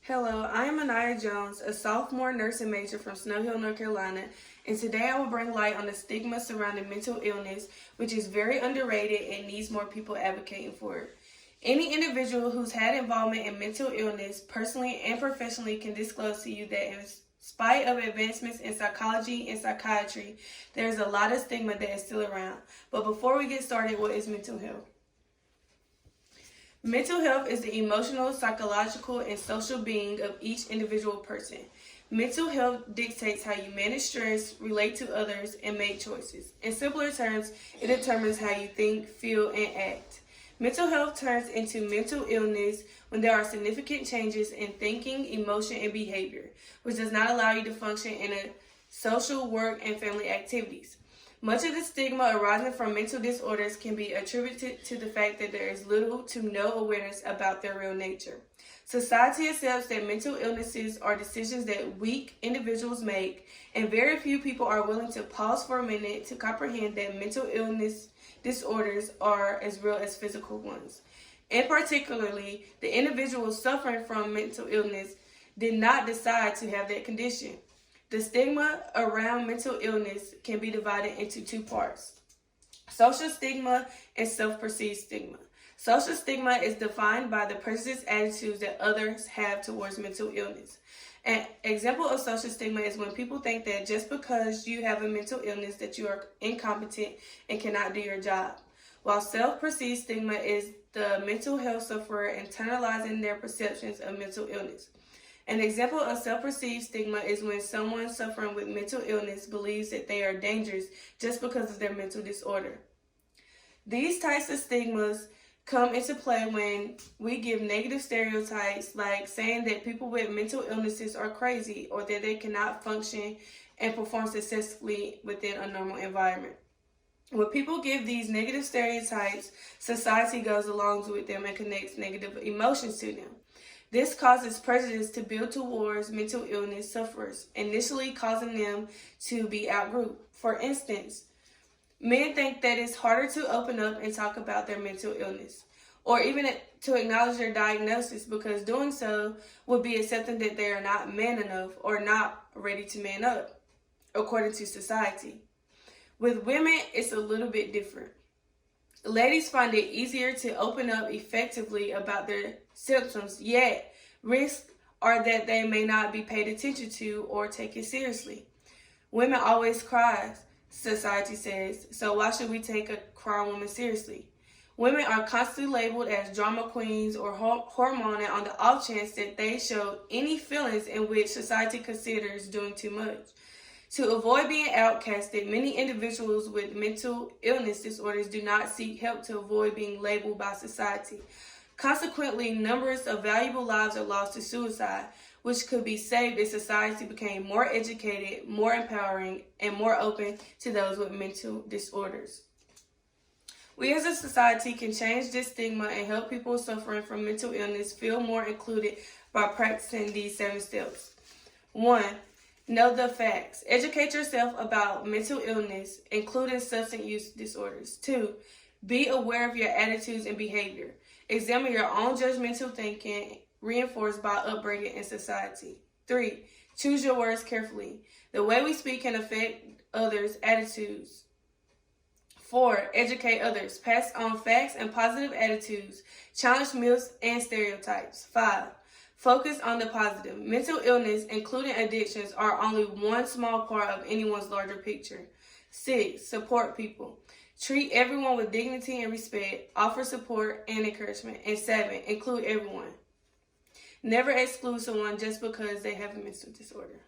Hello, I am Anaya Jones, a sophomore nursing major from Snow Hill, North Carolina, and today I will bring light on the stigma surrounding mental illness, which is very underrated and needs more people advocating for it. Any individual who's had involvement in mental illness, personally and professionally, can disclose to you that in spite of advancements in psychology and psychiatry, there is a lot of stigma that is still around. But before we get started, what is mental health? Mental health is the emotional, psychological, and social being of each individual person. Mental health dictates how you manage stress, relate to others, and make choices. In simpler terms, it determines how you think, feel, and act. Mental health turns into mental illness when there are significant changes in thinking, emotion, and behavior, which does not allow you to function in a social, work, and family activities. Much of the stigma arising from mental disorders can be attributed to the fact that there is little to no awareness about their real nature. Society accepts that mental illnesses are decisions that weak individuals make, and very few people are willing to pause for a minute to comprehend that mental illness disorders are as real as physical ones. And particularly, the individual suffering from mental illness did not decide to have that condition. The stigma around mental illness can be divided into two parts: social stigma and self-perceived stigma. Social stigma is defined by the person's attitudes that others have towards mental illness. An example of social stigma is when people think that just because you have a mental illness that you are incompetent and cannot do your job. While self-perceived stigma is the mental health sufferer internalizing their perceptions of mental illness. An example of self-perceived stigma is when someone suffering with mental illness believes that they are dangerous just because of their mental disorder. These types of stigmas come into play when we give negative stereotypes, like saying that people with mental illnesses are crazy or that they cannot function and perform successfully within a normal environment. When people give these negative stereotypes, society goes along with them and connects negative emotions to them. This causes prejudice to build towards mental illness sufferers, initially causing them to be outgrouped. For instance, men think that it's harder to open up and talk about their mental illness, or even to acknowledge their diagnosis, because doing so would be accepting that they are not man enough or not ready to man up, according to society. With women, it's a little bit different. Ladies find it easier to open up effectively about their symptoms, yet risks are that they may not be paid attention to or taken seriously. Women always cry, society says, so why should we take a crying woman seriously? Women are constantly labeled as drama queens or hormonal on the off chance that they show any feelings in which society considers doing too much. To avoid being outcasted, many individuals with mental illness disorders do not seek help to avoid being labeled by society. Consequently, numbers of valuable lives are lost to suicide, which could be saved if society became more educated, more empowering, and more open to those with mental disorders. We as a society can change this stigma and help people suffering from mental illness feel more included by practicing these 7 steps. 1. Know the facts. Educate yourself about mental illness, including substance use disorders. 2. Be aware of your attitudes and behavior. Examine your own judgmental thinking, reinforced by upbringing and society. 3. Choose your words carefully. The way we speak can affect others' attitudes. 4. Educate others. Pass on facts and positive attitudes. Challenge myths and stereotypes. 5. Focus on the positive. Mental illness, including addictions, are only one small part of anyone's larger picture. 6. Support people. Treat everyone with dignity and respect. Offer support and encouragement. And 7. Include everyone. Never exclude someone just because they have a mental disorder.